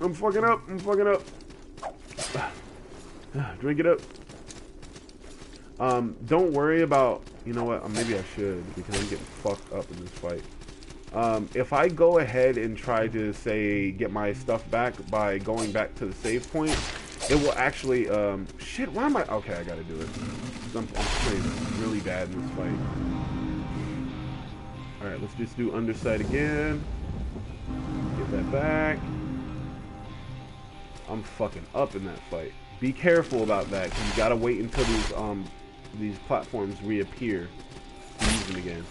Speaker 2: I'm fucking up, I'm fucking up. Drink it up. Don't worry about, you know what, maybe I should, because I'm getting fucked up in this fight. If I go ahead and try to, say, get my stuff back by going back to the save point, it will actually, shit, why am I, okay, I gotta do it. I'm playing really bad in this fight. Alright, let's just do undersight again. Get that back. I'm fucking up in that fight. Be careful about that, because you gotta wait until these platforms reappear to use them again.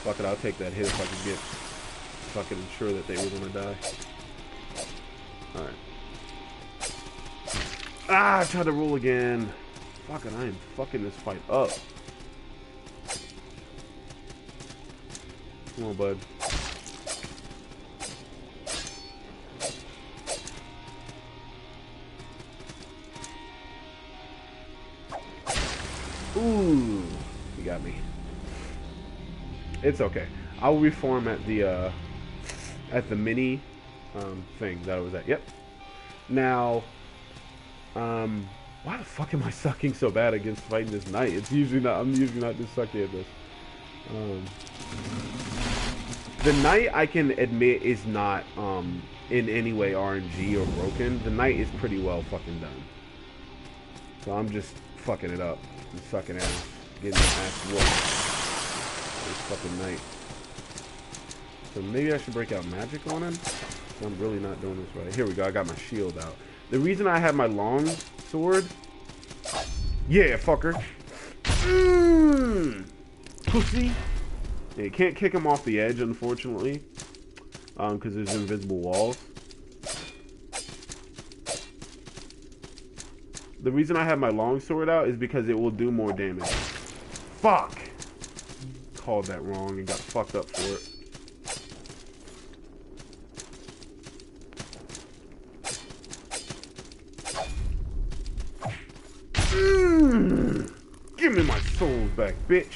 Speaker 2: Fuck it, I'll take that hit if I can get fucking ensure that they were gonna die. Alright. Ah, I tried to roll again. Fucking, I am fucking this fight up. Come on, bud. Ooh, you got me. It's okay. I'll reform at the mini thing that I was at. Yep. Now, why the fuck am I sucking so bad against fighting this knight? It's usually not. I'm usually not this sucky at this. The knight, I can admit, is not in any way RNG or broken. The knight is pretty well fucking done. So I'm just fucking it up. I'm sucking ass, getting my ass whooped. This fucking knight. So maybe I should break out magic on him. I'm really not doing this right. Here we go. I got my shield out. The reason I have my long sword. Yeah, fucker. Pussy. Yeah, you can't kick him off the edge, unfortunately, because there's invisible walls. The reason I have my long sword out is because it will do more damage. Fuck! Called that wrong and got fucked up for it. Give me my souls back, bitch.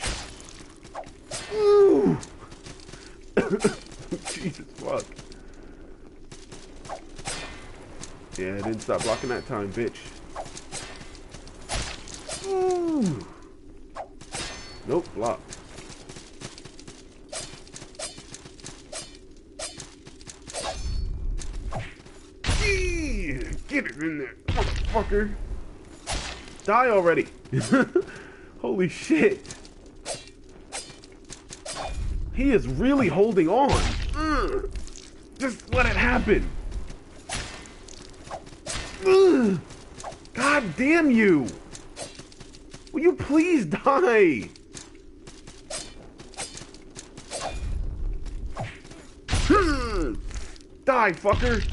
Speaker 2: Ooh. Jesus fuck. Yeah, I didn't stop blocking that time, bitch. Ooh. Nope, blocked. Yeah, get it in there, motherfucker. Die already. Holy shit. He is really holding on. Just let it happen. God damn you. Will you please die? Die, fucker.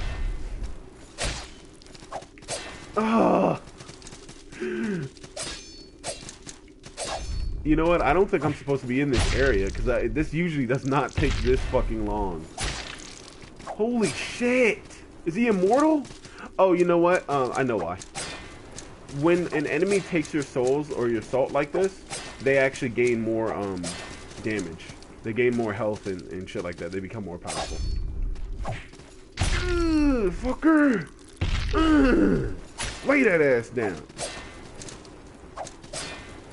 Speaker 2: Ugh. You know what? I don't think I'm supposed to be in this area, because this usually does not take this fucking long. Holy shit! Is he immortal? Oh, you know what? I know why. When an enemy takes your souls or your salt like this, they actually gain more damage. They gain more health and shit like that. They become more powerful. Fucker! Lay that ass down.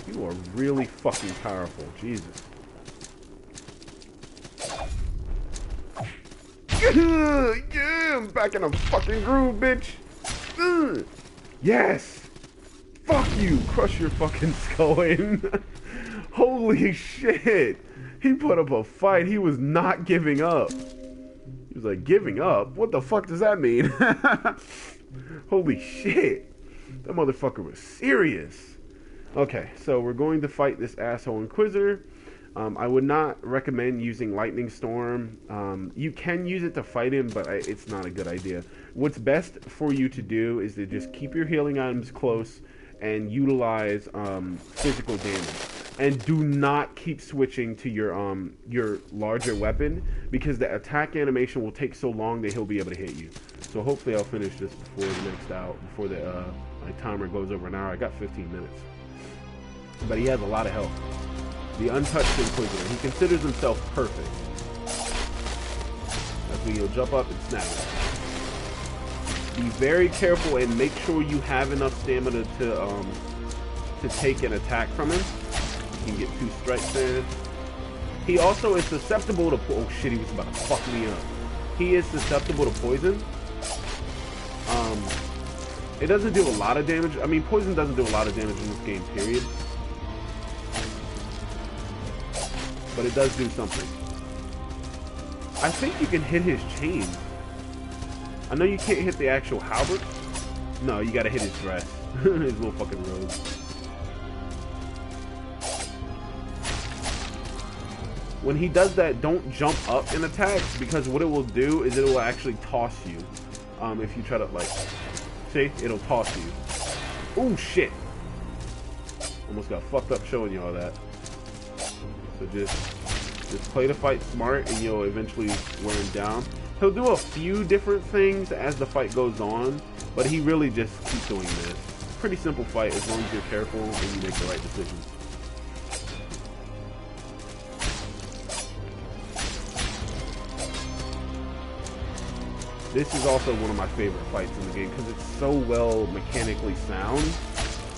Speaker 2: You are really fucking powerful. Jesus. Yeah, I'm back in a fucking groove, bitch. Yes. Fuck you. Crush your fucking skull in. Holy shit. He put up a fight. He was not giving up. He was like, giving up? What the fuck does that mean? Holy shit. That motherfucker was serious. Okay, so we're going to fight this asshole Inquisitor. I would not recommend using Lightning Storm. You can use it to fight him, but it's not a good idea. What's best for you to do is to just keep your healing items close and utilize physical damage. And do not keep switching to your larger weapon, because the attack animation will take so long that he'll be able to hit you. So hopefully I'll finish this before the next out, before the my timer goes over an hour. I got 15 minutes. But he has a lot of health. The untouched Inquisitor. He considers himself perfect. That's when he'll jump up and snap it. Be very careful and make sure you have enough stamina to take an attack from him. You can get 2 strikes in. He also is susceptible to... Oh shit, he was about to fuck me up. He is susceptible to poison. It doesn't do a lot of damage. I mean, poison doesn't do a lot of damage in this game, period. But it does do something. I think you can hit his chain. I know you can't hit the actual halberd. No, you gotta hit his dress. His little fucking robe. When he does that, don't jump up in attacks, because what it will do is it will actually toss you. If you try to, like, see, it'll toss you. Oh shit! Almost got fucked up showing you all that. So just play the fight smart, and you'll eventually wear him down. He'll do a few different things as the fight goes on, but he really just keeps doing this. Pretty simple fight as long as you're careful and you make the right decisions. This is also one of my favorite fights in the game, because it's so well mechanically sound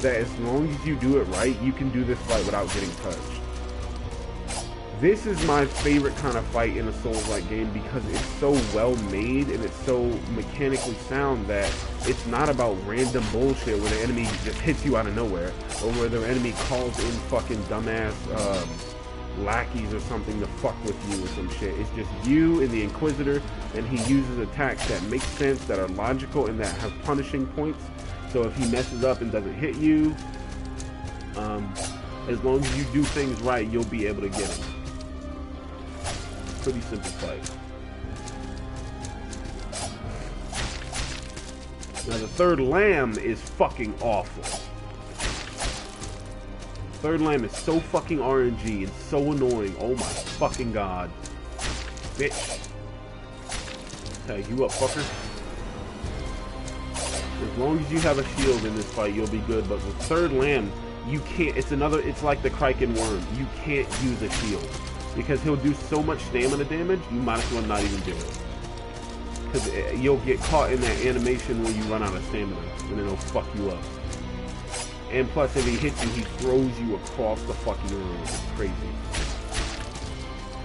Speaker 2: that as long as you do it right, you can do this fight without getting touched. This is my favorite kind of fight in a Souls-like game, because it's so well made and it's so mechanically sound that it's not about random bullshit where the enemy just hits you out of nowhere, or where the enemy calls in fucking dumbass lackeys or something to fuck with you or some shit. It's just you and the Inquisitor, and he uses attacks that make sense, that are logical, and that have punishing points. So if he messes up and doesn't hit you, as long as you do things right, you'll be able to get him. Pretty simple fight. Now the third lamb is fucking awful. Third lamb is so fucking RNG and so annoying. Oh my fucking god. Bitch. Tag you up, fucker. As long as you have a shield in this fight, you'll be good. But with third lamb, you can't. It's like the Kraken worm. You can't use a shield, because he'll do so much stamina damage, you might as well not even do it. Because you'll get caught in that animation where you run out of stamina, and it'll fuck you up. And plus, if he hits you, he throws you across the fucking room. It's crazy.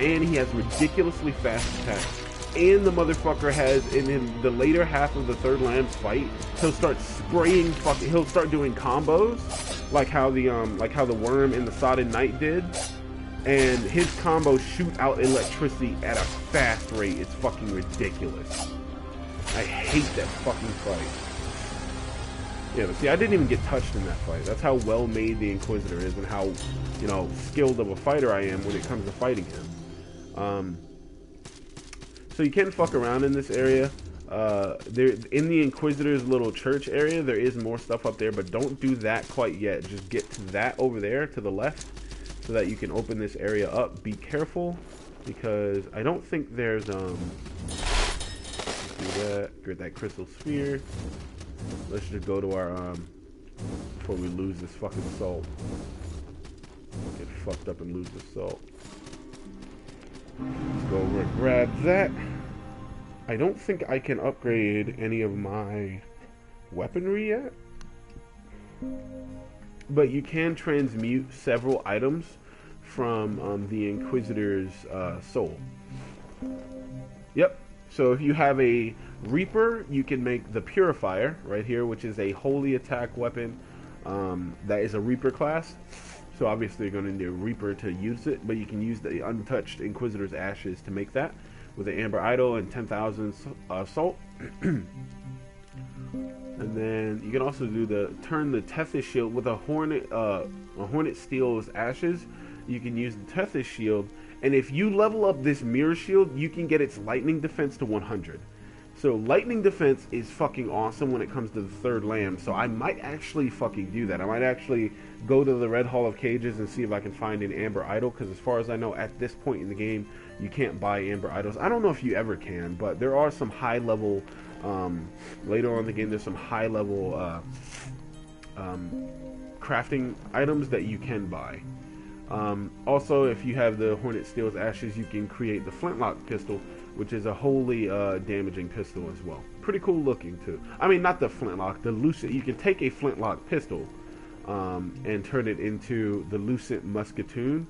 Speaker 2: And he has ridiculously fast attacks. And the motherfucker has, in the later half of the third lamb's fight, he'll start spraying fucking, he'll start doing combos, like how the worm in the Sodden Knight did. And his combos shoot out electricity at a fast rate. It's fucking ridiculous. I hate that fucking fight. Yeah, but see, I didn't even get touched in that fight. That's how well made the Inquisitor is, and how, you know, skilled of a fighter I am when it comes to fighting him. So you can fuck around in this area. In the Inquisitor's little church area, there is more stuff up there, but don't do that quite yet. Just get to that over there to the left, so that you can open this area up. Be careful, because I don't think there's let's do that. Get that crystal sphere. Let's just go to our before we lose this fucking salt. Get fucked up and lose this salt. Let's go over and grab that. I don't think I can upgrade any of my weaponry yet, but you can transmute several items from the Inquisitor's soul. Yep. So if you have a Reaper, you can make the Purifier right here, which is a holy attack weapon that is a Reaper class. So obviously you're going to need a Reaper to use it, but you can use the untouched Inquisitor's ashes to make that. with an Amber Idol and 10,000 salt. And then you can also do turn the Tethys shield with a Hornet Steel's ashes. You can use the Tethys shield, and if you level up this mirror shield, you can get its lightning defense to 100. So lightning defense is fucking awesome when it comes to the third lamb. So I might actually fucking do that. I might actually go to the Red Hall of Cages and see if I can find an Amber Idol, because as far as I know, at this point in the game, you can't buy Amber Idols. I don't know if you ever can, but there are some high level. Later on in the game, there's some high level crafting items that you can buy. Also, if you have the Hornet Steel's ashes, you can create the Flintlock pistol, which is a wholly damaging pistol as well. Pretty cool looking too. I mean, not the Flintlock, the Lucent. You can take a Flintlock pistol and turn it into the Lucent Musketoon.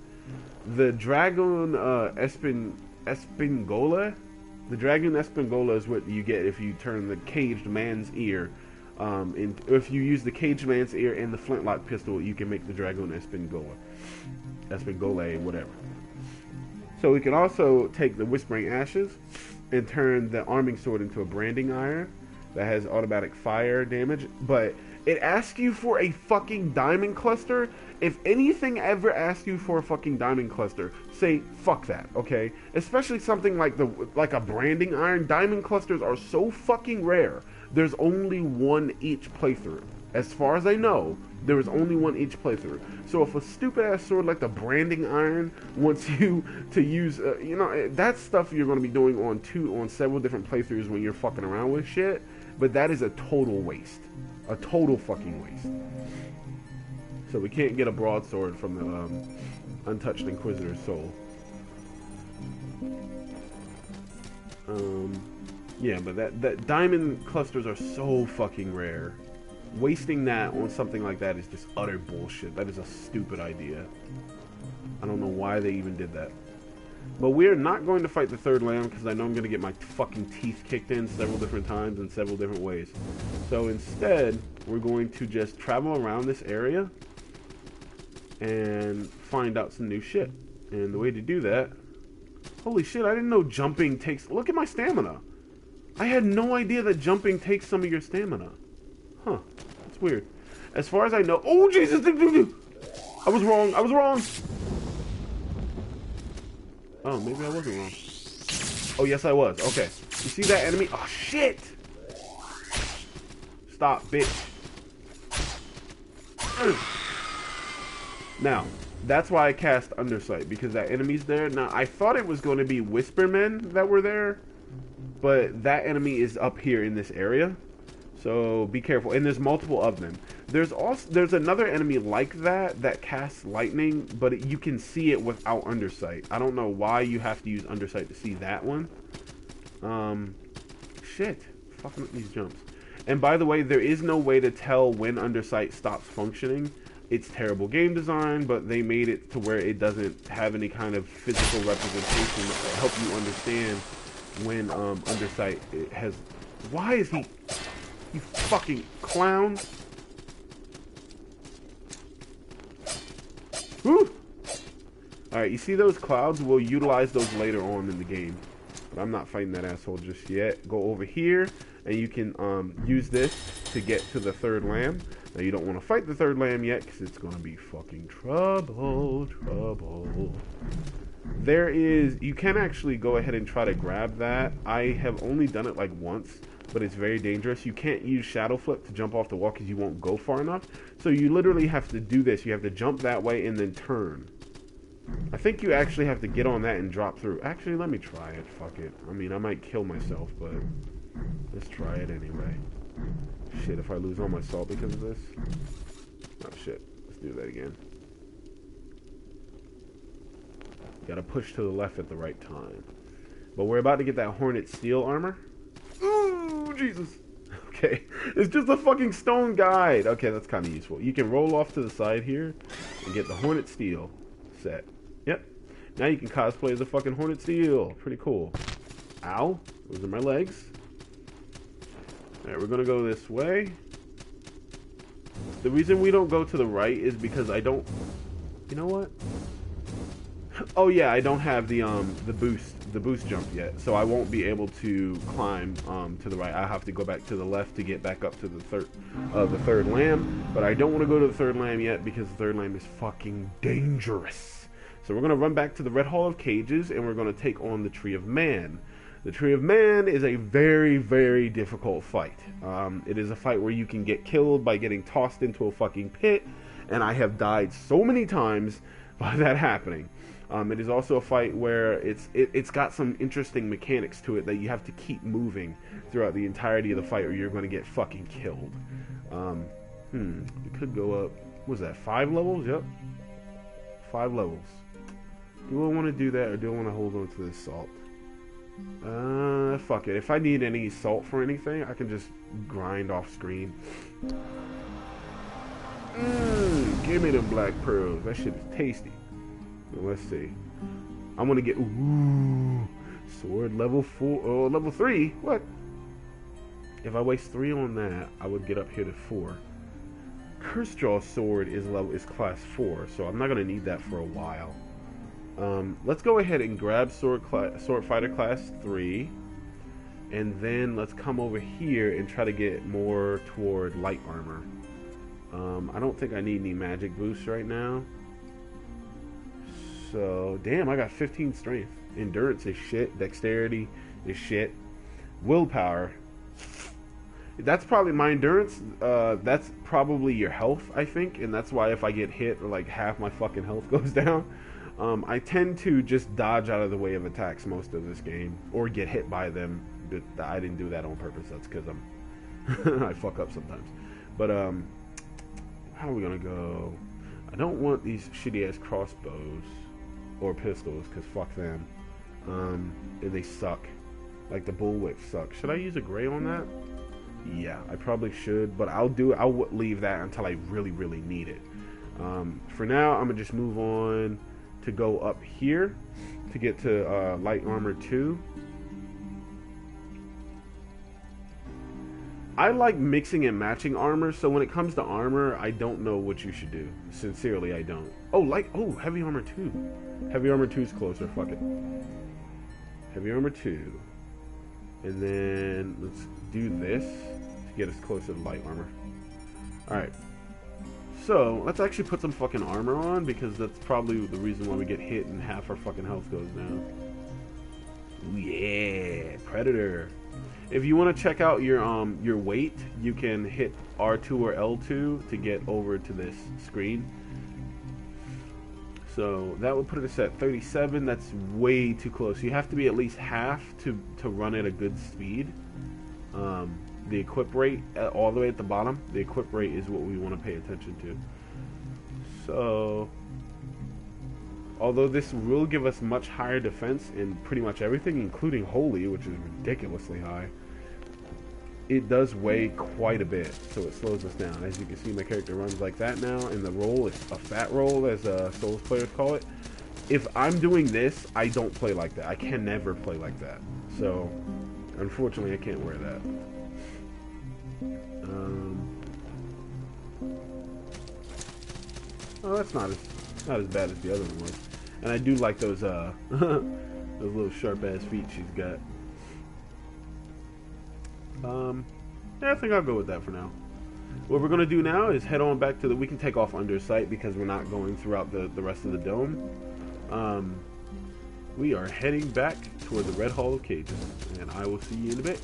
Speaker 2: The Dragoon Espingola. The Dragoon Espingola is what you get if you turn the Caged Man's Ear. If you use the Caged Man's Ear and the Flintlock pistol, you can make the Dragoon Espingola, whatever. So we can also take the Whispering Ashes and turn the Arming Sword into a Branding Iron that has automatic fire damage, but it asks you for a fucking diamond cluster. If anything ever asks you for a fucking diamond cluster, say fuck that, okay? Especially something like a Branding Iron. Diamond clusters are so fucking rare. There's only one each playthrough. As far as I know, there is only one each playthrough. So if a stupid ass sword like the Branding Iron wants you to use, that's stuff you're going to be doing on several different playthroughs when you're fucking around with shit. But that is a total waste. A total fucking waste. So we can't get a broadsword from the Untouched Inquisitor's soul. Yeah, but that diamond clusters are so fucking rare. Wasting that on something like that is just utter bullshit. That is a stupid idea. I don't know why they even did that. But we're not going to fight the third lamb because I know I'm going to get my fucking teeth kicked in several different times in several different ways. So instead, we're going to just travel around this area and find out some new shit. And the way to do that... Holy shit, I didn't know jumping takes... Look at my stamina. I had no idea that jumping takes some of your stamina. Huh. That's weird. As far as I know... Oh, Jesus! I was wrong. Oh, maybe I wasn't wrong. Oh, yes, I was. Okay. You see that enemy? Oh, shit! Stop, bitch. Now, that's why I cast Undersight, because that enemy's there. Now, I thought it was going to be Whispermen that were there, but that enemy is up here in this area. So be careful, and there's multiple of them. There's another enemy like that casts lightning, but you can see it without Undersight. I don't know why you have to use Undersight to see that one. Shit, fucking up these jumps. And by the way, there is no way to tell when Undersight stops functioning. It's terrible game design, but they made it to where it doesn't have any kind of physical representation to help you understand when Undersight has. Why is he? You fucking clown. Woo! Alright, you see those clouds? We'll utilize those later on in the game. But I'm not fighting that asshole just yet. Go over here, and you can use this to get to the third lamb. Now, you don't want to fight the third lamb yet, because it's going to be fucking trouble. You can actually go ahead and try to grab that. I have only done it like once, but it's very dangerous. You can't use Shadow Flip to jump off the wall because you won't go far enough. So you literally have to do this. You have to jump that way and then turn. I think you actually have to get on that and drop through. Actually, let me try it. Fuck it. I mean, I might kill myself, but let's try it anyway. Shit, if I lose all my salt because of this. Oh, shit. Let's do that again. Gotta push to the left at the right time. But we're about to get that Hornet Steel armor. Ooh, Jesus. Okay. It's just a fucking stone guide. Okay, that's kind of useful. You can roll off to the side here and get the Hornet Steel set. Yep. Now you can cosplay as a fucking Hornet Steel. Pretty cool. Ow. Those are my legs. Alright, we're gonna go this way. The reason we don't go to the right is because I don't... You know what? Oh yeah, I don't have the the boost jump yet, so I won't be able to climb to the right. I have to go back to the left to get back up to the third lamb. But I don't want to go to the third lamb yet because the third lamb is fucking dangerous. So we're gonna run back to the Red Hall of Cages and we're gonna take on the Tree of Man. The Tree of Man is a very, very difficult fight. It is a fight where you can get killed by getting tossed into a fucking pit, and I have died so many times by that happening. It is also a fight where it's got some interesting mechanics to it that you have to keep moving throughout the entirety of the fight or you're going to get fucking killed. We could go up, what was that, 5 levels? Yep. 5 levels. Do I want to do that or do I want to hold on to this salt? Fuck it. If I need any salt for anything, I can just grind off screen. Give me the black pearls. That shit is tasty. Well, let's see. I'm gonna get sword level 4. Oh, level 3. What? If I waste 3 on that, I would get up here to 4. Cursejaw sword is class 4, so I'm not gonna need that for a while. Let's go ahead and grab sword fighter class 3, and then let's come over here and try to get more toward light armor. I don't think I need any magic boosts right now. So, damn, I got 15 strength. Endurance is shit. Dexterity is shit. Willpower. That's probably my endurance. That's probably your health, I think, and that's why if I get hit, like half my fucking health goes down. I tend to just dodge out of the way of attacks most of this game, or get hit by them. I didn't do that on purpose. That's because I fuck up sometimes. But how are we gonna go? I don't want these shitty ass crossbows or pistols because fuck them. They suck. Like the bullwhip sucks. Should I use a gray on that? Yeah, I probably should, but I'll leave that until I really, really need it. For now, I'm gonna just move on to go up here to get to light armor 2. I like mixing and matching armor, so when it comes to armor, I don't know what you should do. Sincerely, I don't. Oh, heavy armor 2. Heavy armor 2 is closer, fuck it. Heavy armor 2. And then let's do this to get us closer to light armor. Alright. So, let's actually put some fucking armor on, because that's probably the reason why we get hit and half our fucking health goes down. Ooh, yeah, Predator. If you want to check out your weight, you can hit R2 or L2 to get over to this screen. So, that would put us at 37. That's way too close. You have to be at least half to run at a good speed. The equip rate, all the way at the bottom, the equip rate is what we want to pay attention to. So, although this will give us much higher defense in pretty much everything, including holy, which is ridiculously high, it does weigh quite a bit, so it slows us down. As you can see, my character runs like that now, and the roll is a fat roll, as Souls players call it. If I'm doing this, I don't play like that. I can never play like that. So, unfortunately, I can't wear that. Oh, that's not as bad as the other one was. And I do like those those little sharp ass feet she's got. Yeah, I think I'll go with that for now. What we're gonna do now is head on back to we can take off Undersight because we're not going throughout the rest of the dome. We are heading back toward the Red Hall of Cages, and I will see you in a bit.